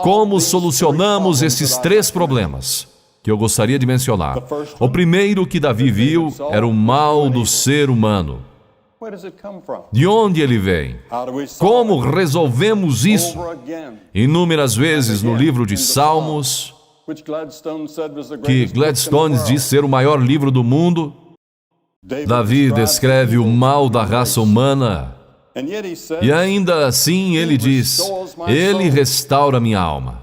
Como solucionamos esses 3 problemas que eu gostaria de mencionar? O primeiro que Davi viu era o mal do ser humano. De onde ele vem? Como resolvemos isso? Inúmeras vezes no livro de Salmos, que Gladstone diz ser o maior livro do mundo, Davi descreve o mal da raça humana e ainda assim ele diz: Ele restaura minha alma.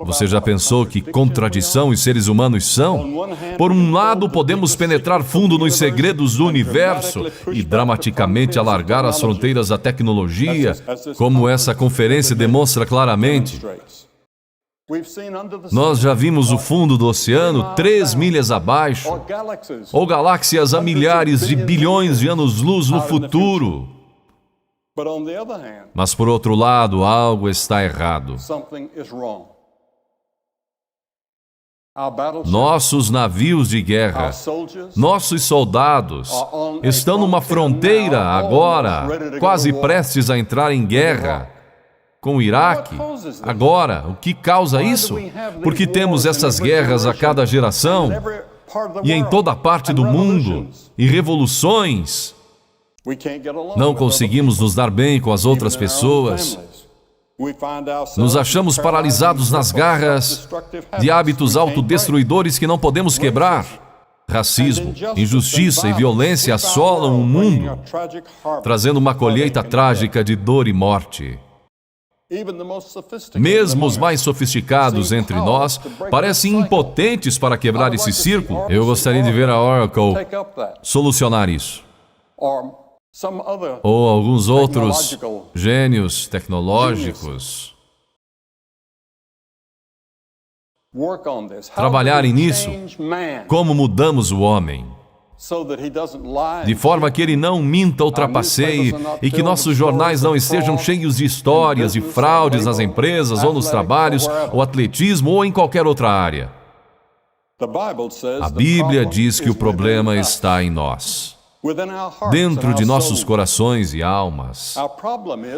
Você já pensou que contradição os seres humanos são? Por um lado, podemos penetrar fundo nos segredos do universo e dramaticamente alargar as fronteiras da tecnologia, como essa conferência demonstra claramente. Nós já vimos o fundo do oceano 3 milhas abaixo, ou galáxias a milhares de bilhões de anos-luz no futuro. Mas, por outro lado, algo está errado. Nossos navios de guerra, nossos soldados, estão numa fronteira agora, quase prestes a entrar em guerra com o Iraque. Agora, o que causa isso? Porque temos essas guerras a cada geração e em toda parte do mundo, e revoluções. Não conseguimos nos dar bem com as outras pessoas. Nos achamos paralisados nas garras de hábitos autodestruidores que não podemos quebrar. Racismo, injustiça e violência assolam o mundo, trazendo uma colheita trágica de dor e morte. Mesmo os mais sofisticados entre nós parecem impotentes para quebrar esse círculo. Eu gostaria de ver a Oracle solucionar isso. Ou alguns outros gênios tecnológicos trabalharem nisso. Como mudamos o homem, de forma que ele não minta ou trapaceie e que nossos jornais não estejam cheios de histórias de fraudes nas empresas ou nos trabalhos, ou atletismo ou em qualquer outra área. A Bíblia diz que o problema está em nós, dentro de nossos corações e almas.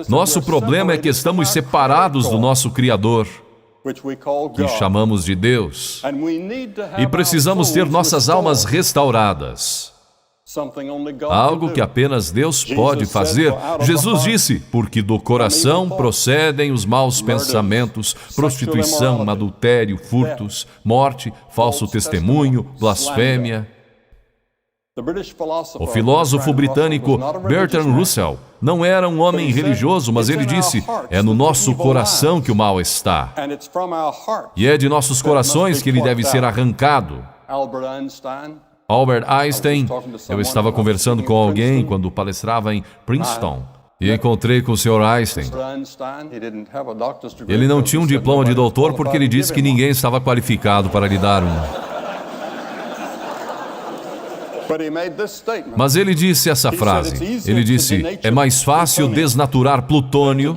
Nosso problema é que estamos separados do nosso Criador, que chamamos de Deus, e precisamos ter nossas almas restauradas. Algo que apenas Deus pode fazer. Jesus disse: porque do coração procedem os maus pensamentos, prostituição, adultério, furtos, morte, falso testemunho, blasfêmia. O filósofo britânico Bertrand Russell não era um homem religioso, mas ele disse: é no nosso coração que o mal está. E é de nossos corações que ele deve ser arrancado. Albert Einstein, eu estava conversando com alguém quando palestrava em Princeton e encontrei com o Sr. Einstein. Ele não tinha um diploma de doutor porque ele disse que ninguém estava qualificado para lhe dar um. Mas ele disse essa frase. Ele disse: é mais fácil desnaturar plutônio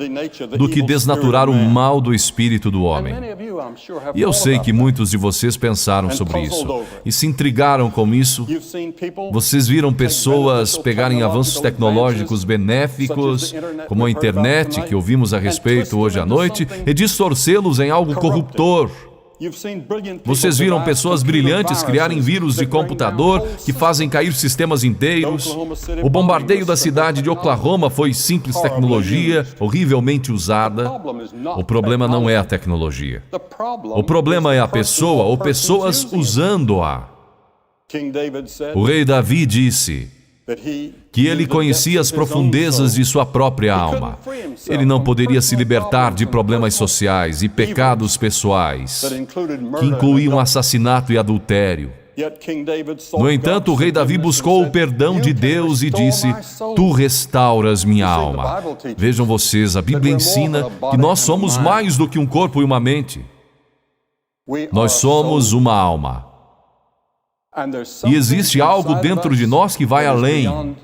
do que desnaturar o mal do espírito do homem. E eu sei que muitos de vocês pensaram sobre isso e se intrigaram com isso. Vocês viram pessoas pegarem avanços tecnológicos benéficos, como a internet, que ouvimos a respeito hoje à noite, e distorcê-los em algo corruptor. Vocês viram pessoas brilhantes criarem vírus de computador que fazem cair sistemas inteiros. O bombardeio da cidade de Oklahoma foi simples tecnologia, horrivelmente usada. O problema não é a tecnologia. O problema é a pessoa ou pessoas usando-a. O rei Davi disse que ele conhecia as profundezas de sua própria alma. Ele não poderia se libertar de problemas sociais e pecados pessoais, que incluíam assassinato e adultério. No entanto, o rei Davi buscou o perdão de Deus e disse: tu restauras minha alma. Vejam vocês, a Bíblia ensina que nós somos mais do que um corpo e uma mente. Nós somos uma alma. E existe algo dentro de nós que vai além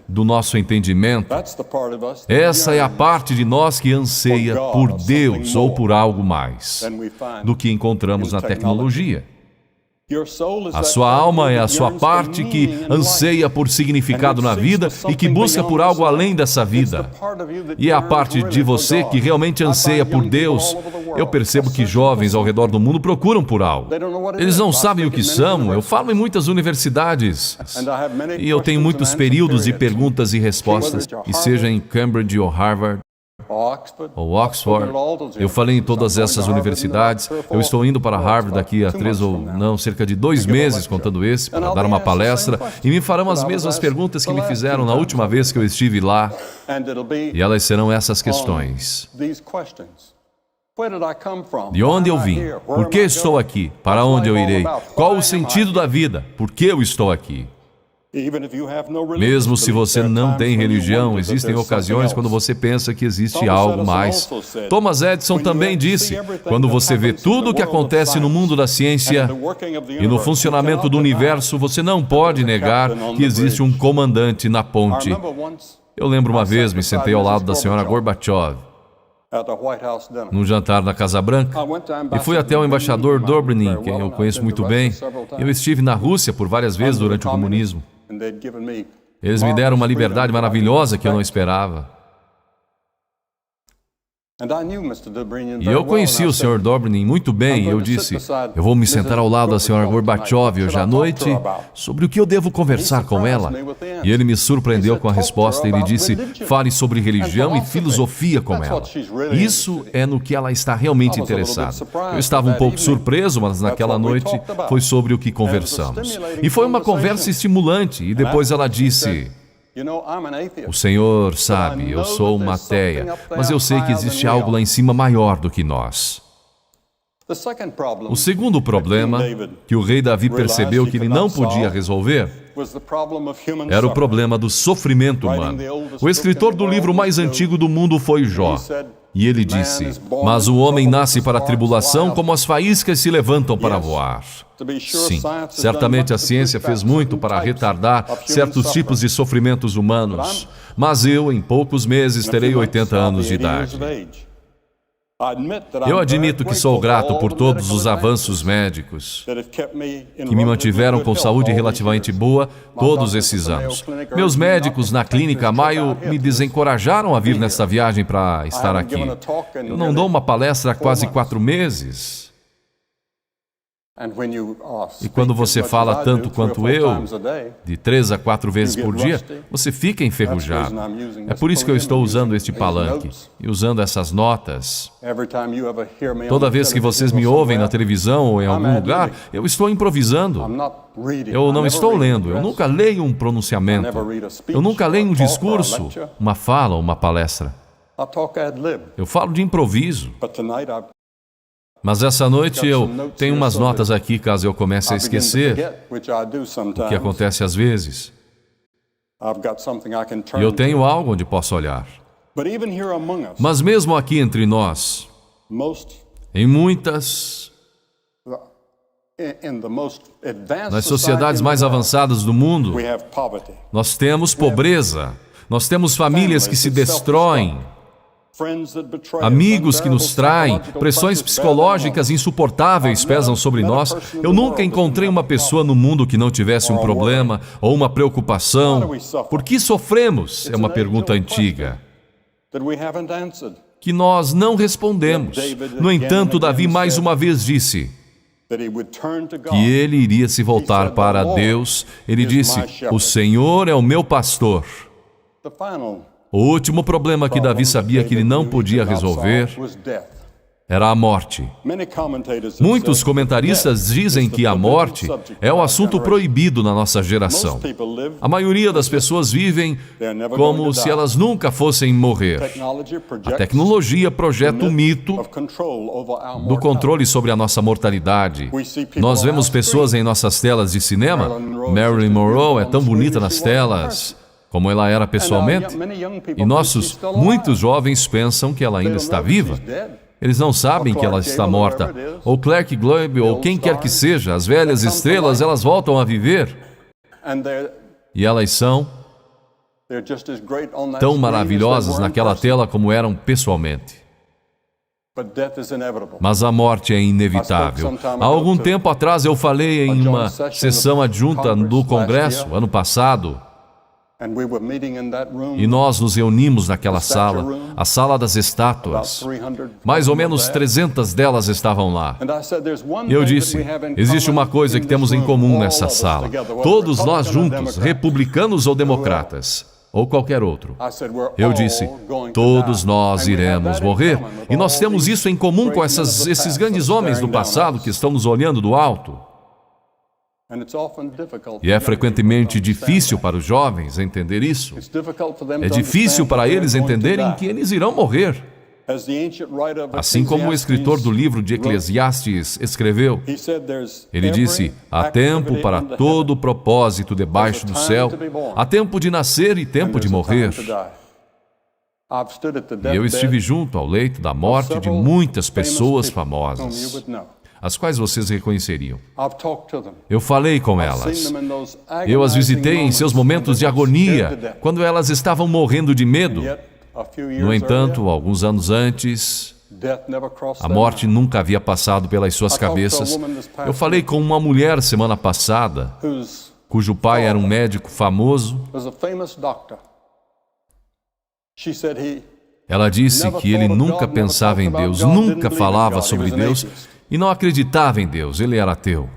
do nosso entendimento. Essa é a parte de nós que anseia por Deus ou por algo mais do que encontramos na tecnologia. A sua alma é a sua parte que anseia por significado na vida e que busca por algo além dessa vida. E é a parte de você que realmente anseia por Deus. Eu percebo que jovens ao redor do mundo procuram por algo. Eles não sabem o que são. Eu falo em muitas universidades. E eu tenho muitos períodos de perguntas e respostas. E seja em Cambridge ou Harvard, ou Oxford, eu falei em todas essas universidades. Eu estou indo para Harvard daqui a cerca de 2 meses, contando esse, para dar uma palestra, e me farão as mesmas perguntas que me fizeram na última vez que eu estive lá, e elas serão essas questões. De onde eu vim? Por que estou aqui? Para onde eu irei? Qual o sentido da vida? Por que eu estou aqui? Mesmo se você não tem religião, existem ocasiões quando você pensa que existe algo mais. Thomas Edison também disse, quando você vê tudo o que acontece no mundo da ciência e no funcionamento do universo, você não pode negar que existe um comandante na ponte. Eu lembro uma vez, me sentei ao lado da senhora Gorbachev, num jantar na Casa Branca, e fui até o embaixador Dobrynin, quem eu conheço muito bem. Eu estive na Rússia por várias vezes durante o comunismo. Eles me deram uma liberdade maravilhosa que eu não esperava. E eu conheci o Sr. Dobrynin muito bem e eu disse, eu vou me sentar ao lado da Sra. Gorbachev hoje à noite sobre o que eu devo conversar com ela. E ele me surpreendeu com a resposta. Ele disse, fale sobre religião e filosofia com ela. Isso é no que ela está realmente interessada. Eu estava um pouco surpreso, mas naquela noite foi sobre o que conversamos. E foi uma conversa estimulante. E depois ela disse, o Senhor sabe, eu sou uma ateia, mas eu sei que existe algo lá em cima maior do que nós. O segundo problema que o rei Davi percebeu que ele não podia resolver era o problema do sofrimento humano. O escritor do livro mais antigo do mundo foi Jó. E ele disse, mas o homem nasce para a tribulação como as faíscas se levantam para voar. Sim, certamente a ciência fez muito para retardar certos tipos de sofrimentos humanos, mas eu, em poucos meses, terei 80 anos de idade. Eu admito que sou grato por todos os avanços médicos que me mantiveram com saúde relativamente boa todos esses anos. Meus médicos na clínica Mayo me desencorajaram a vir nesta viagem para estar aqui. Eu não dou uma palestra há quase 4 meses. E quando você fala tanto quanto eu, de 3 a 4 vezes por dia, você fica enferrujado. É por isso que eu estou usando este palanque e usando essas notas. Toda vez que vocês me ouvem na televisão ou em algum lugar, eu estou improvisando. Eu não estou lendo, eu nunca leio um pronunciamento. Eu nunca leio um discurso, uma fala ou uma palestra. Eu falo de improviso. Mas essa noite eu tenho umas notas aqui, caso eu comece a esquecer, o que acontece às vezes. E eu tenho algo onde posso olhar. Mas mesmo aqui entre nós, em muitas, nas sociedades mais avançadas do mundo, nós temos pobreza, nós temos famílias que se destroem, amigos que nos traem, pressões psicológicas insuportáveis pesam sobre nós. Eu nunca encontrei uma pessoa no mundo que não tivesse um problema ou uma preocupação. Por que sofremos? É uma pergunta antiga que nós não respondemos. No entanto, Davi mais uma vez disse que ele iria se voltar para Deus. Ele disse, o Senhor é o meu pastor. O último problema que Davi sabia que ele não podia resolver era a morte. Muitos comentaristas dizem que a morte é um assunto proibido na nossa geração. A maioria das pessoas vivem como se elas nunca fossem morrer. A tecnologia projeta o mito do controle sobre a nossa mortalidade. Nós vemos pessoas em nossas telas de cinema. Marilyn Monroe é tão bonita nas telas como ela era pessoalmente, e muitos jovens pensam que ela ainda está viva. Eles não sabem que ela está morta. Ou Clark Gable, ou quem quer que seja, as velhas estrelas, elas voltam a viver. E elas são tão maravilhosas naquela tela como eram pessoalmente. Mas a morte é inevitável. Há algum tempo atrás eu falei em uma sessão adjunta do Congresso, ano passado, e nós nos reunimos naquela sala, a Sala das Estátuas. Mais ou menos 300 delas estavam lá. E eu disse, existe uma coisa que temos em comum nessa sala. Todos nós juntos, republicanos ou democratas, ou qualquer outro. Eu disse, todos nós iremos morrer. E nós temos isso em comum com esses grandes homens do passado que estão nos olhando do alto. E é frequentemente difícil para os jovens entender isso. É difícil para eles entenderem que eles irão morrer. Assim como o escritor do livro de Eclesiastes escreveu, ele disse, há tempo para todo o propósito debaixo do céu, há tempo de nascer e tempo de morrer. E eu estive junto ao leito da morte de muitas pessoas famosas, as quais vocês reconheceriam. Eu falei com elas. Eu as visitei em seus momentos de agonia, quando elas estavam morrendo de medo. No entanto, alguns anos antes, a morte nunca havia passado pelas suas cabeças. Eu falei com uma mulher semana passada, cujo pai era um médico famoso. Ela disse que ele nunca pensava em Deus, nunca falava sobre Deus e não acreditava em Deus, ele era ateu.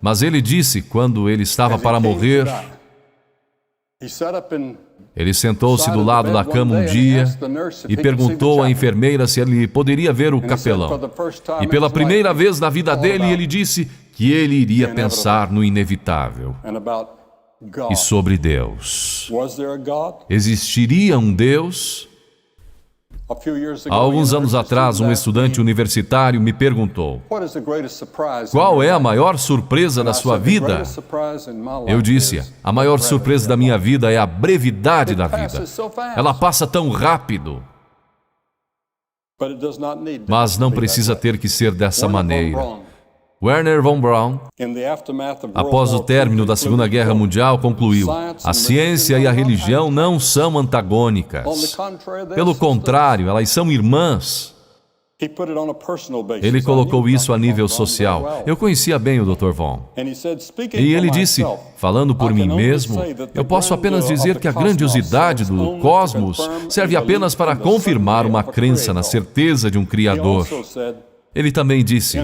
Mas ele disse, quando ele estava para morrer, ele sentou-se do lado da cama um dia e perguntou à enfermeira se ele poderia ver o capelão. E pela primeira vez na vida dele, ele disse que ele iria pensar no inevitável e sobre Deus. Existiria um Deus? Há alguns anos atrás, um estudante universitário me perguntou, qual é a maior surpresa da sua vida? Eu disse, a maior surpresa da minha vida é a brevidade da vida. Ela passa tão rápido. Mas não precisa ter que ser dessa maneira. Wernher von Braun, após o término da Segunda Guerra Mundial, concluiu, a ciência e a religião não são antagônicas. Pelo contrário, elas são irmãs. Ele colocou isso a nível social. Eu conhecia bem o Dr. Von. E ele disse, falando por mim mesmo, eu posso apenas dizer que a grandiosidade do cosmos serve apenas para confirmar uma crença na certeza de um Criador. Ele também disse,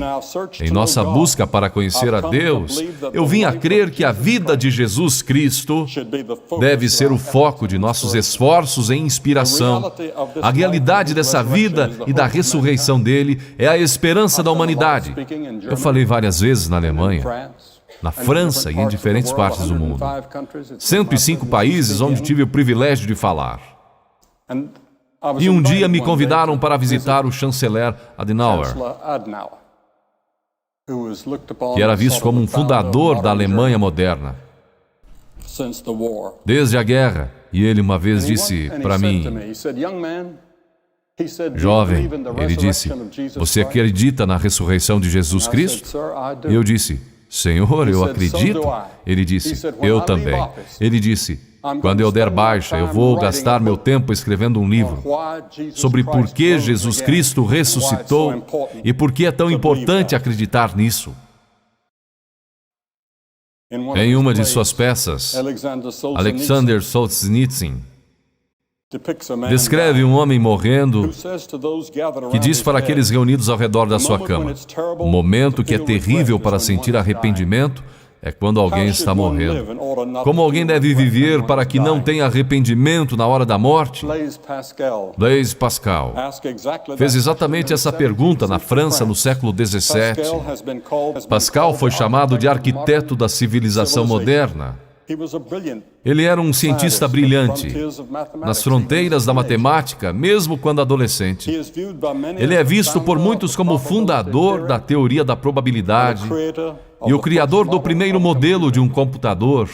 em nossa busca para conhecer a Deus, eu vim a crer que a vida de Jesus Cristo deve ser o foco de nossos esforços e inspiração. A realidade dessa vida e da ressurreição dele é a esperança da humanidade. Eu falei várias vezes na Alemanha, na França e em diferentes partes do mundo. 105 países onde tive o privilégio de falar. E um dia me convidaram para visitar o chanceler Adenauer, que era visto como um fundador da Alemanha moderna, desde a guerra. E ele uma vez disse para mim, jovem, ele disse, você acredita na ressurreição de Jesus Cristo? E eu disse, Senhor, eu acredito. Ele disse, eu também. Ele disse, quando eu der baixa, eu vou gastar meu tempo escrevendo um livro sobre por que Jesus Cristo ressuscitou e por que é tão importante acreditar nisso. Em uma de suas peças, Alexander Solzhenitsyn descreve um homem morrendo que diz para aqueles reunidos ao redor da sua cama, o momento que é terrível para sentir arrependimento é quando alguém está morrendo. Como alguém deve viver para que não tenha arrependimento na hora da morte? Blaise Pascal fez exatamente essa pergunta na França no século XVII. Pascal foi chamado de arquiteto da civilização moderna. Ele era um cientista brilhante, nas fronteiras da matemática, mesmo quando adolescente. Ele é visto por muitos como o fundador da teoria da probabilidade e o criador do primeiro modelo de um computador.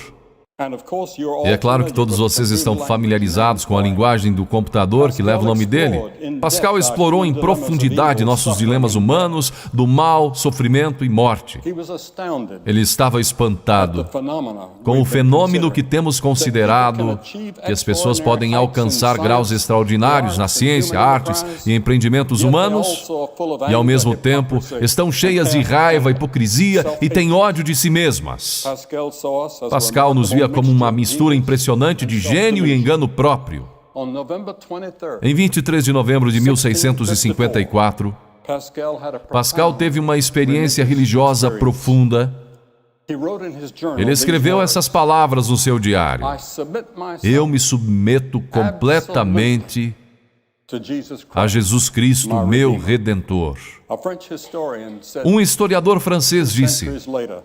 E é claro que todos vocês estão familiarizados com a linguagem do computador que leva o nome dele. Pascal explorou em profundidade nossos dilemas humanos, do mal, sofrimento e morte. Ele estava espantado com o fenômeno que temos considerado, que as pessoas podem alcançar graus extraordinários na ciência, artes e empreendimentos humanos, e ao mesmo tempo estão cheias de raiva, hipocrisia e têm ódio de si mesmas. Pascal nos via como uma mistura impressionante de gênio e engano próprio. Em 23 de novembro de 1654, Pascal teve uma experiência religiosa profunda. Ele escreveu essas palavras no seu diário: "Eu me submeto completamente a Jesus Cristo, meu Redentor." Um historiador francês disse,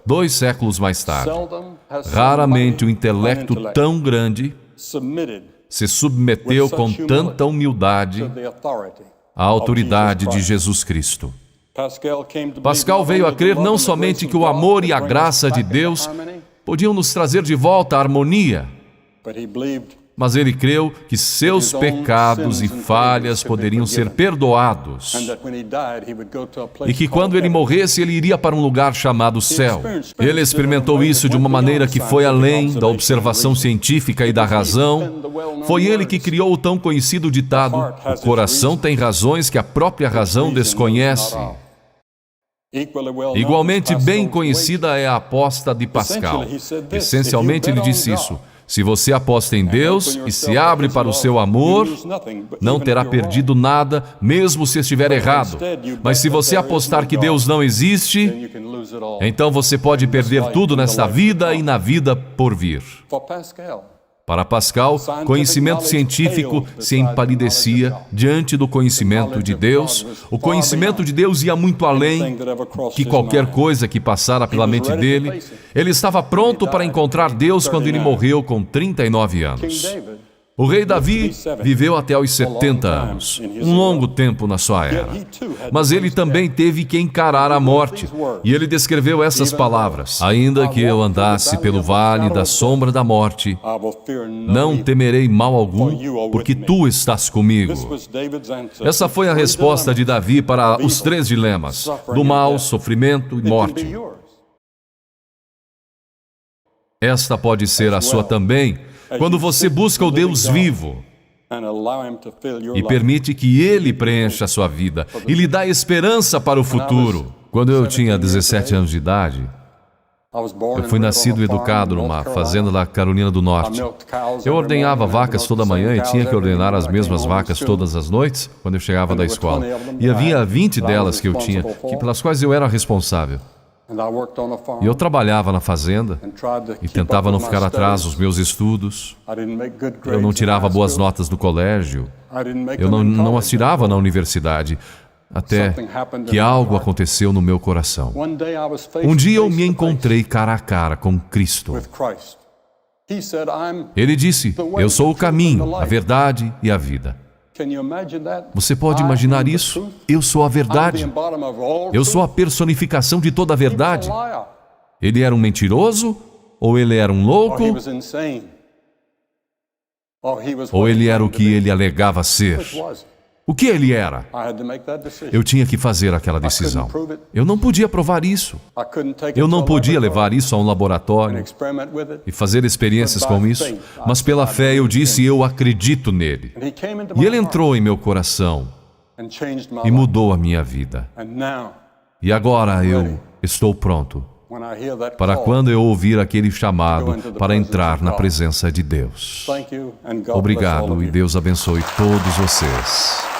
2 séculos mais tarde, raramente um intelecto tão grande se submeteu com tanta humildade à autoridade de Jesus Cristo. Pascal veio a crer não somente que o amor e a graça de Deus podiam nos trazer de volta a harmonia, mas ele creu que seus pecados e falhas poderiam ser perdoados e que quando ele morresse, ele iria para um lugar chamado céu. Ele experimentou isso de uma maneira que foi além da observação científica e da razão. Foi ele que criou o tão conhecido ditado: "O coração tem razões que a própria razão desconhece." Igualmente bem conhecida é a aposta de Pascal. Essencialmente ele disse isso: se você aposta em Deus e se abre para o seu amor, não terá perdido nada, mesmo se estiver errado. Mas se você apostar que Deus não existe, então você pode perder tudo nesta vida e na vida por vir. Para Pascal, conhecimento científico se empalidecia diante do conhecimento de Deus. O conhecimento de Deus ia muito além que qualquer coisa que passara pela mente dele. Ele estava pronto para encontrar Deus quando ele morreu com 39 anos. O rei Davi viveu até aos 70 anos, um longo tempo na sua era. Mas ele também teve que encarar a morte, e ele descreveu essas palavras: "Ainda que eu andasse pelo vale da sombra da morte, não temerei mal algum, porque tu estás comigo." Essa foi a resposta de Davi para os 3 dilemas: do mal, sofrimento e morte. Esta pode ser a sua também, quando você busca o Deus vivo e permite que Ele preencha a sua vida e lhe dá esperança para o futuro. Quando eu tinha 17 anos de idade, eu fui nascido e educado numa fazenda da Carolina do Norte. Eu ordenhava vacas toda manhã e tinha que ordenar as mesmas vacas todas as noites quando eu chegava da escola. E havia 20 delas que eu tinha, pelas quais eu era responsável. E eu trabalhava na fazenda e tentava não ficar atrás nos meus estudos. Eu não tirava boas notas no colégio. Eu não as tirava na universidade. Até que algo aconteceu no meu coração. Um dia eu me encontrei cara a cara com Cristo. Ele disse: "Eu sou o caminho, a verdade e a vida." Você pode imaginar isso? Eu sou a verdade. Eu sou a personificação de toda a verdade. Ele era um mentiroso? Ou ele era um louco? Ou ele era o que ele alegava ser? O que ele era? Eu tinha que fazer aquela decisão. Eu não podia provar isso. Eu não podia levar isso a um laboratório e fazer experiências com isso. Mas pela fé eu disse: "Eu acredito nele." E ele entrou em meu coração e mudou a minha vida. E agora eu estou pronto para quando eu ouvir aquele chamado para entrar na presença de Deus. Obrigado e Deus abençoe todos vocês.